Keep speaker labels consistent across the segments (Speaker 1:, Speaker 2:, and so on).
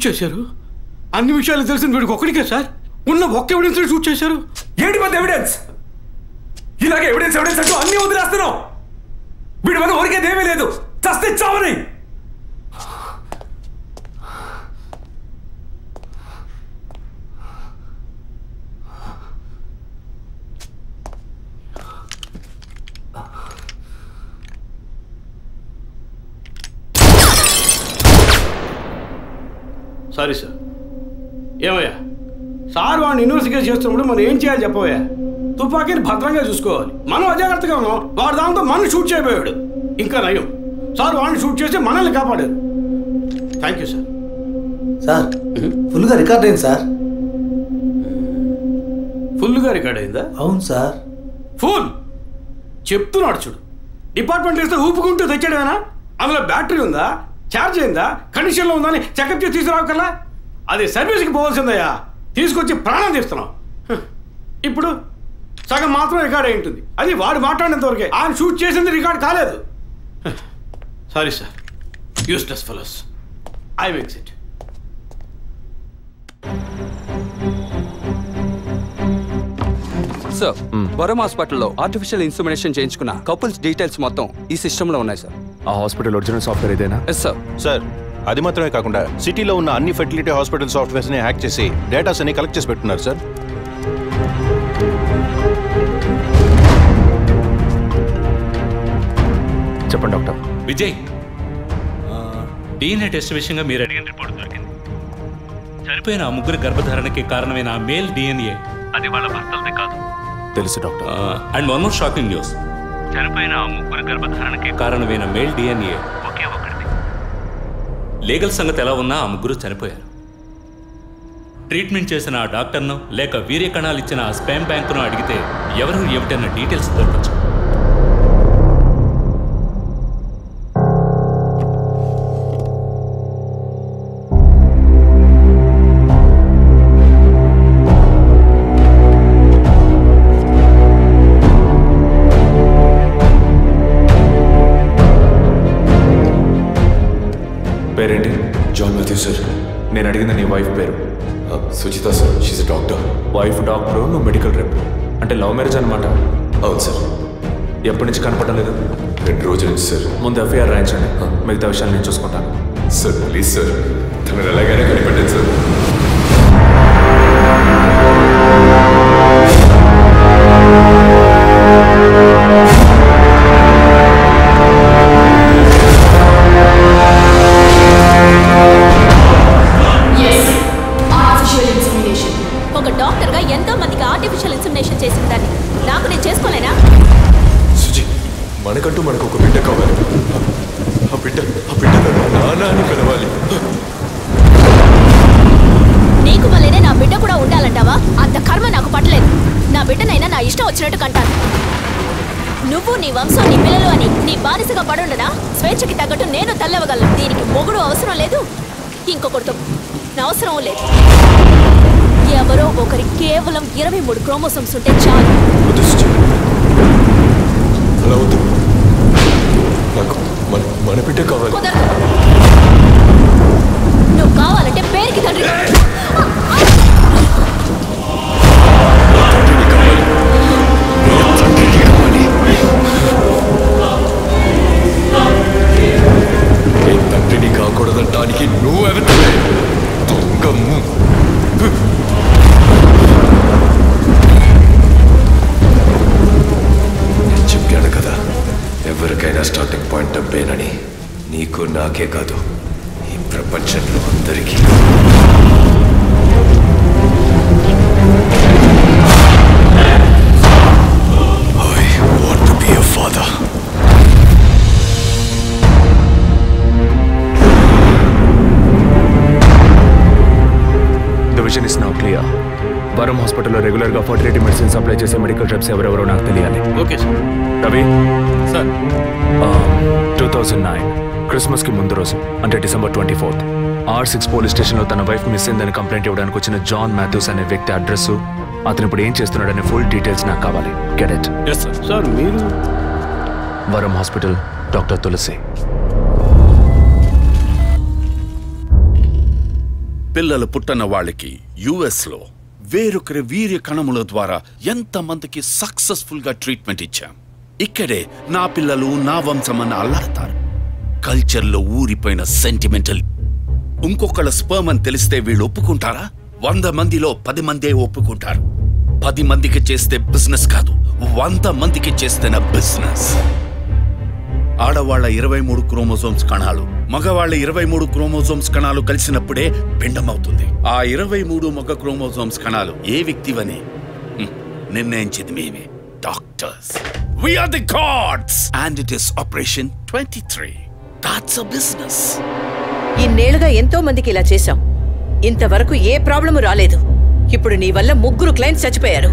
Speaker 1: చేశారు? అన్ని విషయాలు తెలిసిన వీడికి ఒక్కడికే సార్? ఉన్న ఒక్క ఎవిడెన్స్ షూట్ చేశారు.
Speaker 2: ఏంటి పెద్ద ఎవిడెన్స్? ఇలాగే ఎవిడెన్స్ ఎవిడెన్స్ అంటూ అన్ని వదిలేస్తున్నావు. వీడి వల్ల ఊరికేది ఏమీ లేదు. చస్తే చావని.
Speaker 1: Sorry sir. ఏమయ్యా సార్ వాడిని ఇన్వెస్టిగేట్ చేస్తున్నప్పుడు మనం ఏం చేయాలి చెప్పవయ్యా? తుపాకీని భద్రంగా చూసుకోవాలి. మనం అజాగ్రత్తగా ఉన్నాం, వాడు దాంతో మనం షూట్ చేయబోయాడు. ఇంకా నయం సార్ వాడిని షూట్ చేసి మనల్ని కాపాడారు. Thank you sir.
Speaker 3: సార్ ఫుల్గా రికార్డ్ అయింది సార్.
Speaker 1: ఫుల్గా రికార్డ్ అయిందా?
Speaker 3: అవును సార్.
Speaker 1: ఫుల్ చెప్తున్నాడు చూడు. డిపార్ట్మెంట్ ఇస్తే ఊపుకుంటూ తెచ్చాడేనా? అందులో బ్యాటరీ ఉందా, ఛార్జ్ అయిందా, కండిషన్లో ఉందా అని చెకప్ చేసి తీసుకురావు కదా. అది సర్వీస్కి పోవాల్సిందయ్యా. తీసుకొచ్చి ప్రాణం తీస్తున్నాం. ఇప్పుడు సగం మాత్రం రికార్డ్ అయి ఉంటుంది. అది వాడు మాట్లాడినంత వరకే. ఆయన షూట్ చేసింది రికార్డ్ కాలేదు. Sorry sir. Useless fellows. I makes it.
Speaker 4: Sir Varam హాస్పిటల్లో ఆర్టిఫిషియల్ ఇన్సెమినేషన్ చేయించుకున్న కపుల్స్ డీటెయిల్స్ మొత్తం ఈ సిస్టంలో ఉన్నాయి సార్.
Speaker 5: ఆ హాస్పిటల్ ఒరిజినల్ సాఫ్ట్వేర్ ఇదేనా?
Speaker 4: Yes sir.
Speaker 6: సార్ అది మాత్రమే కాకుండా సిటీలో ఉన్న అన్ని ఫెర్టిలిటీ హాస్పిటల్ సాఫ్ట్వేర్స్ని హ్యాక్ చేసి డేటాస్ అన్ని కలెక్ట్ చేసి పెట్టున్నారు సార్.
Speaker 5: చెప్పండి డాక్టర్.
Speaker 7: విజయ్, DNA టెస్ట్ విషయంగా మీరు అడిగిన రిపోర్ట్ దొరికింది. చనిపోయిన ఆ ముగ్గురు గర్భధారణకి కారణమైన ఆ మేల్ DNA అది వాళ్ళ భర్తలదే కాదు.
Speaker 5: తెలుసు doctor.
Speaker 7: And one more shocking news. చనిపోయిన ఆ ముగ్గురు గర్భధారణకి కారణమైన మేల్ DNA ఒకే ఒకటిది. లీగల్ సంగతి ఎలా ఉన్నా ఆ ముగ్గురు చనిపోయారు. ట్రీట్మెంట్ చేసిన ఆ డాక్టర్ను లేక వీర్య కణాలు ఇచ్చిన ఆ స్పామ్ బ్యాంకును అడిగితే ఎవరు ఏమిటన్న డీటెయిల్స్ దొరకచ్చు.
Speaker 5: పేరేంటి? John Mathew sir. నేను అడిగింది నీ వైఫ్ పేరు.
Speaker 8: Sujitha sir. She's a doctor.
Speaker 5: Wife doctor, నువ్వు మెడికల్ రెప్. అంటే లవ్ మ్యారేజ్ అనమాట.
Speaker 8: అవును సార్.
Speaker 5: ఎప్పటి నుంచి కనపడడం లేదు?
Speaker 8: 2 రోజుల నుంచి సార్.
Speaker 5: ముందు ఎఫ్ఐఆర్ రాయించండి, మిగతా విషయాలు నేను చూసుకుంటాను.
Speaker 8: సార్ ప్లీజ్ సార్, తను ఎలాగైనా కనిపెట్టండి సార్.
Speaker 9: ఒక డాక్టర్గా ఎంతో మందికి ఆర్టిఫిషియల్ ఇన్సెమినేషన్ చేసిన దాన్ని నాకు నేను చేసుకోలేనా?
Speaker 8: సుజి, మనకంటూ మనకు ఒక బిడ్డ కావాలి. ఆ బిడ్డ నాన్న అని పిలవాలి.
Speaker 9: నీకు వల్లేనే నా బిడ్డ కూడా ఉండాలంటావా? అంత కర్మ నాకు పట్టలేదు. నా బిడ్డనైనా నా ఇష్టం వచ్చినట్టు కంటాను. నువ్వు నీ వంశం నీ పిల్లలు అని నీ బానిసగా పడుండనా? స్వేచ్ఛకి తగ్గట్టు నేను తల్లవగలను. దీనికి మొగుడు అవసరం లేదు, ఇంకొకరితో అవసరం లేదు. ఎవరో ఒకరి కేవలం 23 క్రోమోసోమ్స్ ఉంటే చాలు.
Speaker 8: అలా వద్దు, నాకు మన బిడ్డ కావాలి.
Speaker 9: నువ్వు కావాలంటే పేరుకి తండ్రి.
Speaker 8: తండ్రిని కాకూడదంటానికి నువ్వెవరివే? దొంగమ్ము. నేను చెప్పాను కదా, ఎవరికైనా స్టార్టింగ్ పాయింట్ డబ్బేనని. నీకు నాకే కాదు, ఈ ప్రపంచంలో అందరికీ. I want to be a father.
Speaker 5: The vision is now clear. వరం హాస్పిటల్లో రెగ్యులర్గా ఫర్టిలిటీ మెడిసిన్ సప్లై చేసే మెడికల్ రెప్స్ ఎవరెవరో నాకు తెలియాలి.
Speaker 1: Okay sir.
Speaker 5: రవి
Speaker 7: సార్,
Speaker 5: 2009 క్రిస్మస్కి ముందు రోజు, అంటే December 24th, R6 పోలీస్ స్టేషన్లో తన వైఫ్ మిస్ అయిందని కంప్లైంట్ ఇవ్వడానికి వచ్చిన జాన్ మాథ్యూస్ అనే వ్యక్తి అడ్రస్, అతను ఇప్పుడు ఏం చేస్తున్నాడనే ఫుల్ డీటెయిల్స్ నాకు కావాలి. Get it?
Speaker 7: Yes sir.
Speaker 1: Sir మీరు?
Speaker 5: వరం హాస్పిటల్, డాక్టర్ తులసి.
Speaker 10: పిల్లలు పుట్టిన వాళ్ళకి యుఎస్లో వేరొకరి వీర్య కణముల ద్వారా ఎంతమందికి సక్సెస్ఫుల్గా ట్రీట్మెంట్ ఇచ్చాం. ఇక్కడే నా పిల్లలు నా వంశమని అల్లాడతారు. కల్చర్లో ఊరిపోయిన సెంటిమెంటల్. ఇంకొకళ్ళ స్పర్మ్ అని తెలిస్తే వీళ్ళు ఒప్పుకుంటారా? 100 మందిలో 10 మందే ఒప్పుకుంటారు. 10 మందికి చేస్తే బిజినెస్ కాదు, 100 మందికి చేస్తేనే బిజినెస్. ఆడవాళ్ల 23 క్రోమోజోమ్స్ కణాలు, మగవాళ్ల 23 క్రోమోజోమ్స్ కణాలు కలిసినప్పుడే పిండం అవుతుంది. ఆ 23 మగ క్రోమోజోమ్స్ కణాలు ఏ వ్యక్తివని నిర్ణయించేది మేమే, doctors. We are the gods and it is Operation 23. That's a business.
Speaker 11: ఇన్నేళ్లుగా ఎంతో మందికి ఇలా చేశాం. ఇంతవరకు ఏ ప్రాబ్లము రాలేదు. ఇప్పుడు నీ వల్ల 3 క్లయింట్స్ చచ్చిపోయారు.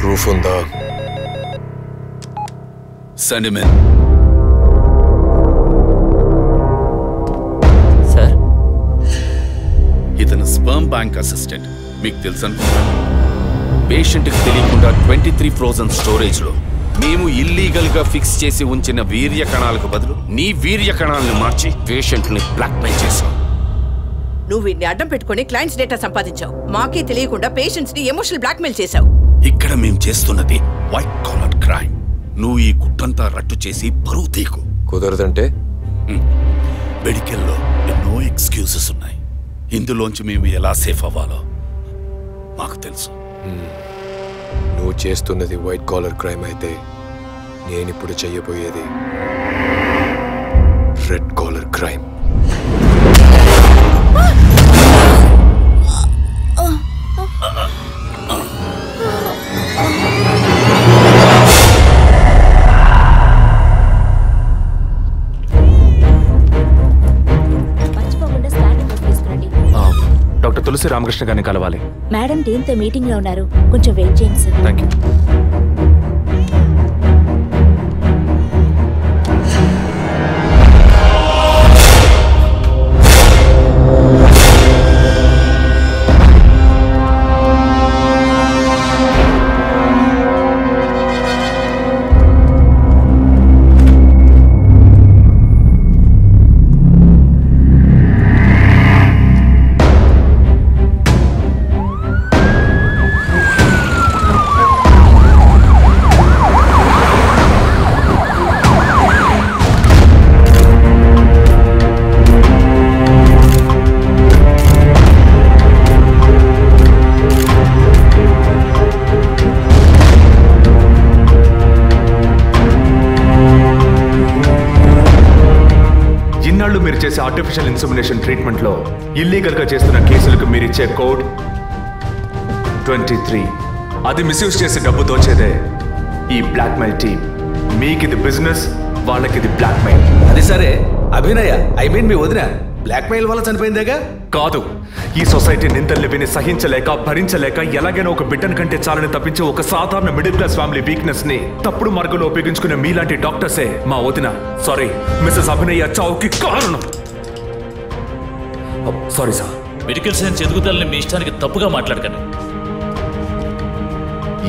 Speaker 8: ప్రూఫ్ ఉందా?
Speaker 10: సెంటిమెంట్
Speaker 12: సార్,
Speaker 10: ఇతను స్పర్మ్ బ్యాంక్ అసిస్టెంట్. మీకు తెలుసు అనుకుంటాను. పేషెంట్కి తెలియకుండా 23 ఫ్రోజన్ స్టోరేజ్లో మేము ఇల్లీగల్ గా ఫిక్స్ చేసి ఉంచిన వీర్య కణాలకు బదులు నీ వీర్య కణాలను మార్చి పేషెంట్ని బ్లాక్మెయిల్ చేశావు.
Speaker 11: నువ్వు వీడిని అడ్డం పెట్టుకుని క్లయింట్స్ డేటా సంపాదించావు. మాకే తెలియకుండా పేషెంట్స్ ని ఎమోషనల్ బ్లాక్మెయిల్ చేశావు.
Speaker 10: ఇక్కడ మేము చేస్తున్నది వైట్ కాలర్ క్రైమ్. నువ్వు ఈ గుట్టంతా రట్టు చేసి పరువు తీకు.
Speaker 8: కుదరదంటే?
Speaker 10: మెడికల్లో ఎన్నో ఎక్స్క్యూజెస్ ఉన్నాయి. ఇందులోంచి మేము ఎలా సేఫ్ అవ్వాలో మాకు తెలుసు.
Speaker 8: నువ్వు చేస్తున్నది వైట్ కాలర్ క్రైమ్ అయితే నేనిప్పుడు చెయ్యబోయేది రెడ్ కాలర్ క్రైమ్.
Speaker 5: డాక్టర్ తులసి రామకృష్ణ గారిని కలవాలి.
Speaker 9: మేడం దీంతో మీటింగ్ లో ఉన్నారు, కొంచెం వెయిట్ చేయండి సార్.
Speaker 5: Thank you. మీరు చేసే ఆర్టిఫిషియల్ ఇన్సెమినేషన్ ట్రీట్మెంట్ లో ఇల్లీగల్ గా చేస్తున్న కేసులకు మీరిచ్చే కోడ్ 23. అది మిస్యూజ్ చేసి డబ్బు దోచేదే ఈ బ్లాక్మెయిల్ టీమ్. మీకు ఇది బిజినెస్, వాళ్ళకి ఇది బ్లాక్మెయిల్.
Speaker 3: అది సరే అభినయ, మీ వదిన బ్లాక్మెయిల్ వల్ల చనిపోయిందేగా?
Speaker 5: కాదు, ఈ సొసైటీ నిందల్ని విని సహించలేక భరించలేక ఎలాగైనా ఒక బిడ్డను కంటే చాలని తప్పించి ఒక సాధారణ మిడిల్ క్లాస్ ఫ్యామిలీ వీక్నెస్ ని తప్పుడు మార్గంలో ఉపయోగించుకునే మీలాంటి డాక్టర్సే మా వదిన సారీ మిస్సెస్ అభినయ చావుకి కారణం. Sorry sir.
Speaker 13: మెడికల్ సైన్స్ ఎదుగుదలని మీ ఇష్టానికి తప్పుగా మాట్లాడకండి.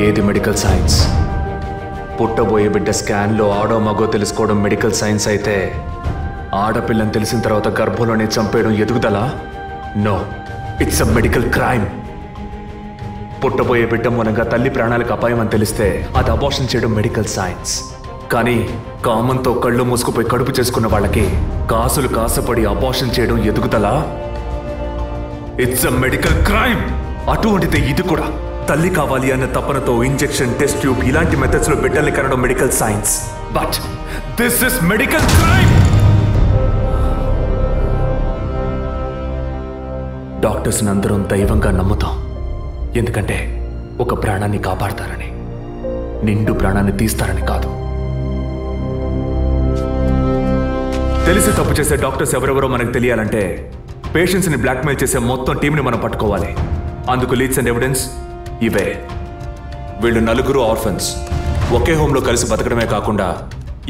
Speaker 5: ఏది మెడికల్ సైన్స్? పుట్టబోయే బిడ్డ స్కాన్లో ఆడో మగో తెలుసుకోవడం మెడికల్ సైన్స్ అయితే ఆడపిల్లని తెలిసిన తర్వాత గర్భంలోనే చంపేయడం ఎదుగుదల? No, it's a medical crime. పుట్టబోయే బిడ్డ మూలంగా తల్లి ప్రాణాలకు అపాయం అని తెలిస్తే అది అబార్షన్ చేయడం మెడికల్ సైన్స్. కానీ కామంతో కళ్ళు మూసుకుపోయి కడుపు చేసుకున్న వాళ్ళకి కాసులు కాసపడి అబార్షన్ చేయడం ఎదుగుదల? It's a medical crime. అటువంటిదే ఇది కూడా. తల్లి కావాలి అన్న తపనతో ఇంజెక్షన్, టెస్ట్ ట్యూబ్ ఇలాంటి మెథడ్స్ లో బిడ్డల్ని కనడం medical science. But this is medical crime. డాక్టర్స్ని అందరం దైవంగా నమ్ముతాం, ఎందుకంటే ఒక ప్రాణాన్ని కాపాడతారని, నిండు ప్రాణాన్ని తీస్తారని కాదు. తెలిసి తప్పు చేసే డాక్టర్స్ ఎవరెవరో మనకు తెలియాలంటే పేషెంట్స్ని బ్లాక్మెయిల్ చేసే మొత్తం టీంని మనం పట్టుకోవాలి. అందుకు లీడ్స్ అండ్ ఎవిడెన్స్ ఇవే. వీళ్ళు 4 ఆర్ఫన్స్. ఒకే హోమ్లో కలిసి బతకడమే కాకుండా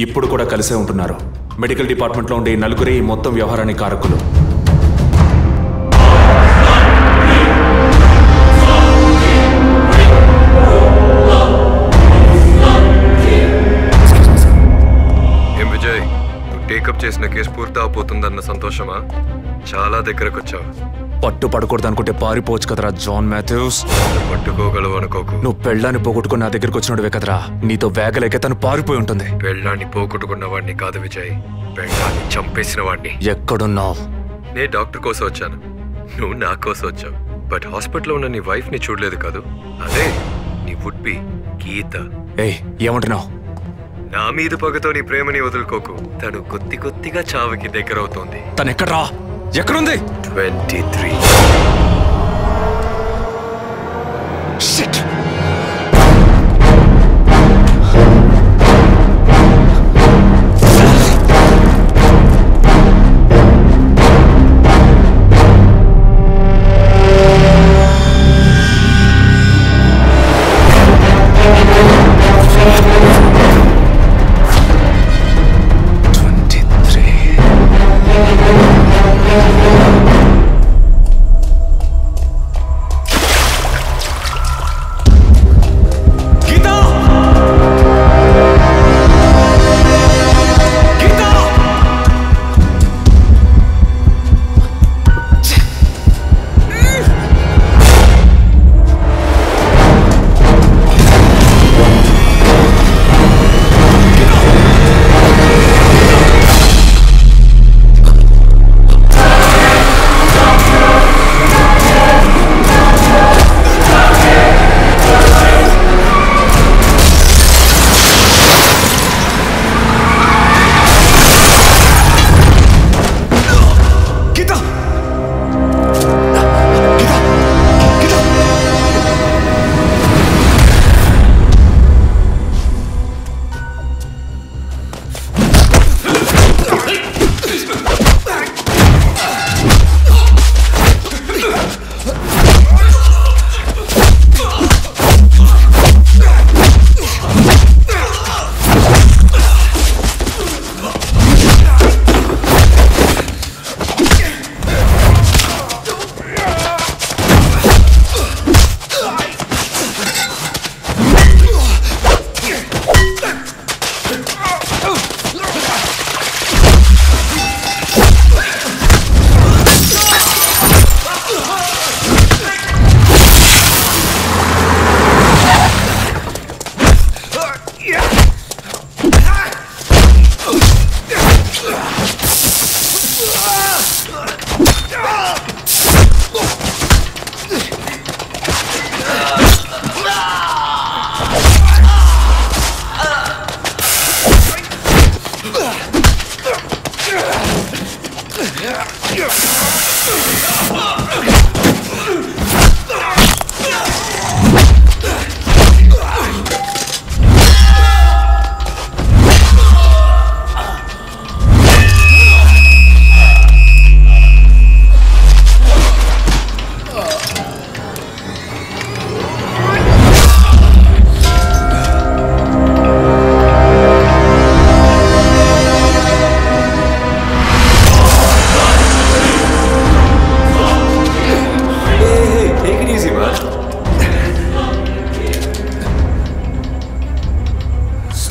Speaker 5: ఇప్పుడు కూడా కలిసే ఉంటున్నారు. మెడికల్ డిపార్ట్మెంట్లో ఉండే 4 ఈ మొత్తం వ్యవహారానికి కారకులు.
Speaker 8: విజయ్, టేకప్ చేసిన కేసు పూర్తి అవబోతుందన్న
Speaker 12: సంతోషమా? చాలా దగ్గరకు వచ్చావు.
Speaker 5: పట్టు పడకూడదు అనుకుంటే పారిపోవచ్చు కదరా జాన్ మాథ్యూస్.
Speaker 12: పట్టుకోగలవు అనుకోకు.
Speaker 5: నువ్వు పెళ్ళాన్ని పోగొట్టుకుని నా దగ్గరకు వచ్చినోడువే కదరా. నీతో వేగలేక తను పారిపోయి ఉంటుంది.
Speaker 12: పెళ్ళాన్ని పోగొట్టుకున్న వాడిని కాదు విజయ్, పెళ్ళాన్ని చంపేసిన వాడిని.
Speaker 5: ఎక్కడున్నావు?
Speaker 12: నేను డాక్టర్ కోసం వచ్చాను, నువ్వు నా కోసం వచ్చావు. బట్ హాస్పిటల్లో ఉన్న నీ వైఫ్ ని చూడలేదు కాదు, అదే నీ వుడ్ బి గీత.
Speaker 5: ఏయ్, ఏమంటున్నావు?
Speaker 12: నా మీద పగతో నీ ప్రేమని వదులుకోకు. తను కొద్దిగా చావుకి దగ్గర అవుతోంది.
Speaker 5: తను ఎక్కడ్రా? ఎక్కడుంది?
Speaker 12: 23.
Speaker 5: Shit!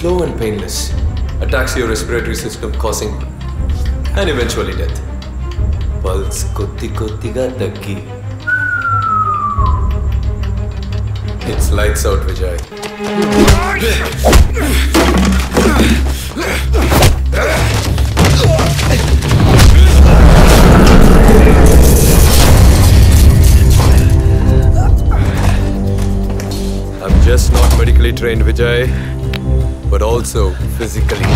Speaker 12: Slow and painless. Attacks your respiratory system, causing and eventually death. Pulse kotti-kottiga taggi. It's lights out, Vijay. I'm just not medically trained, Vijay, but also physically.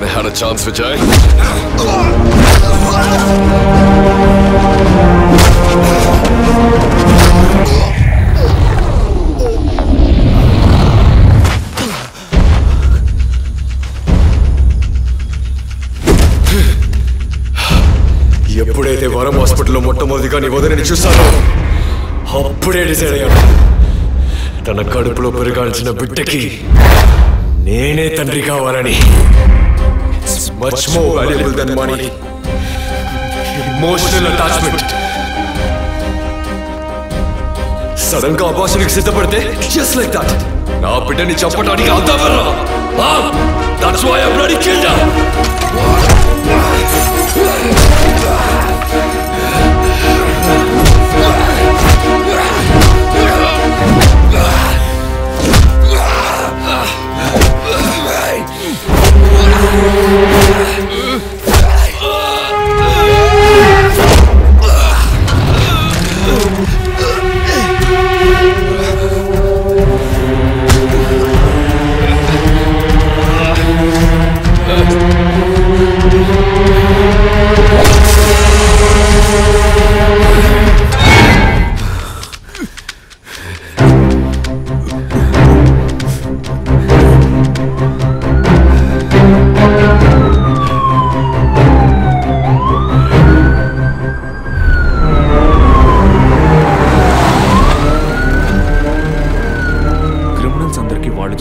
Speaker 8: when I had a chance, Vijay. ఎప్పుడైతే వరం హాస్పిటల్లో మొట్టమొదటిగా నీ వదిలిని చూశానో అప్పుడే decide అయ్యాను. తన కడుపులో పెరగాల్సిన బిడ్డకి నేనే తండ్రి కావాలని. It's much more valuable than money. Emotional attachment. Sudden గా అబార్షన్కి సిద్ధపడితే జస్ట్ లైక్ దట్ నా బిడ్డని చంపడానికి అంతవరా. That's why I bloody killed her.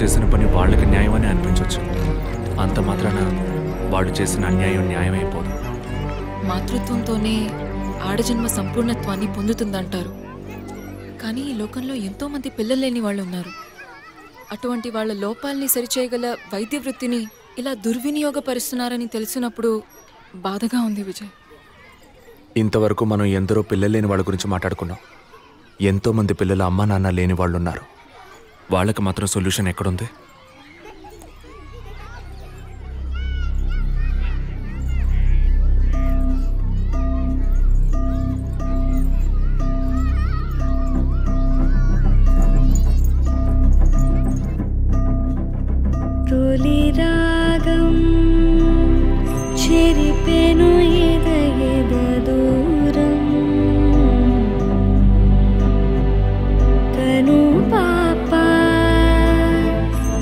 Speaker 5: చేసిన పని వాళ్ళకి న్యాయమని అనిపించవచ్చు. అంత మాత్రాన వాళ్ళు చేసిన అన్యాయం న్యాయమైపోదు.
Speaker 14: మాతృత్వంతోనే ఆడజన్మ సంపూర్ణత్వాన్ని పొందుతుందంటారు. కానీ ఈ లోకంలో ఎంతో మంది పిల్లలు లేని వాళ్ళు ఉన్నారు. అటువంటి వాళ్ళ లోపాలని సరిచేయగల వైద్య వృత్తిని ఇలా దుర్వినియోగపరుస్తున్నారని తెలిసినప్పుడు బాధగా ఉంది విజయ్.
Speaker 5: ఇంతవరకు మనం ఎందరో పిల్లలు లేని వాళ్ళ గురించి మాట్లాడుకున్నాం. ఎంతో మంది పిల్లలు అమ్మా నాన్న లేని వాళ్ళు ఉన్నారు. వాళ్ళకి మాత్రం సొల్యూషన్ ఎక్కడుంది?
Speaker 15: తొలి రాగం చెరిపెను ఎద దూరం కను పాప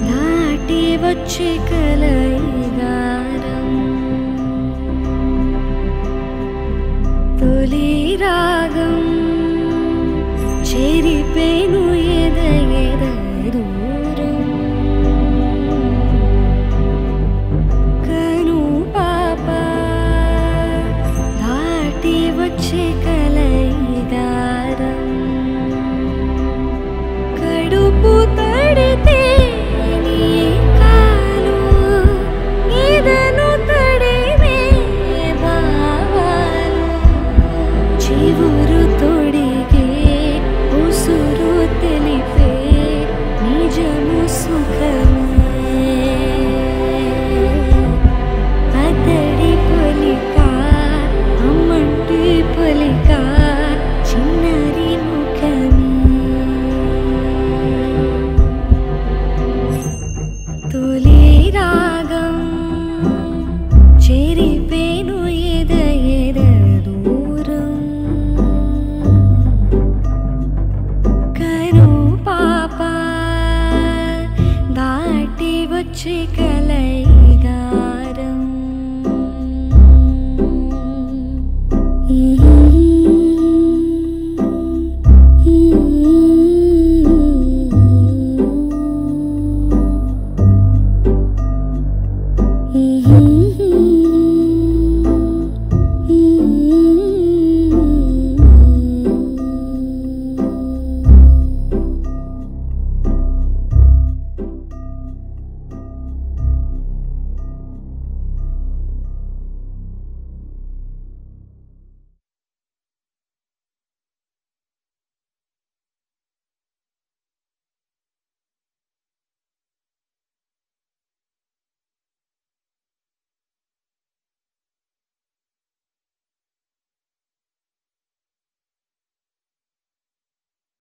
Speaker 15: నాటి వచ్చే కలయిగారం. తొలి రాగం చెరిపెను ఎద దూరం కను పాప దాటి వచ్చే కలయిగారం. కడుపు తడితే నీ కాలు ఇదను తడిమే భావాలు. చివురు తొడిగే ఉసురు తెలిపే నిజము సుఖమే. అతడి పొలిక అమ్మంటి పొలిక చిన్నరి ముఖమే. తొలి రాగం చెరిపేను ఎద దూరం కను పాప దాటి వచ్చే కలయి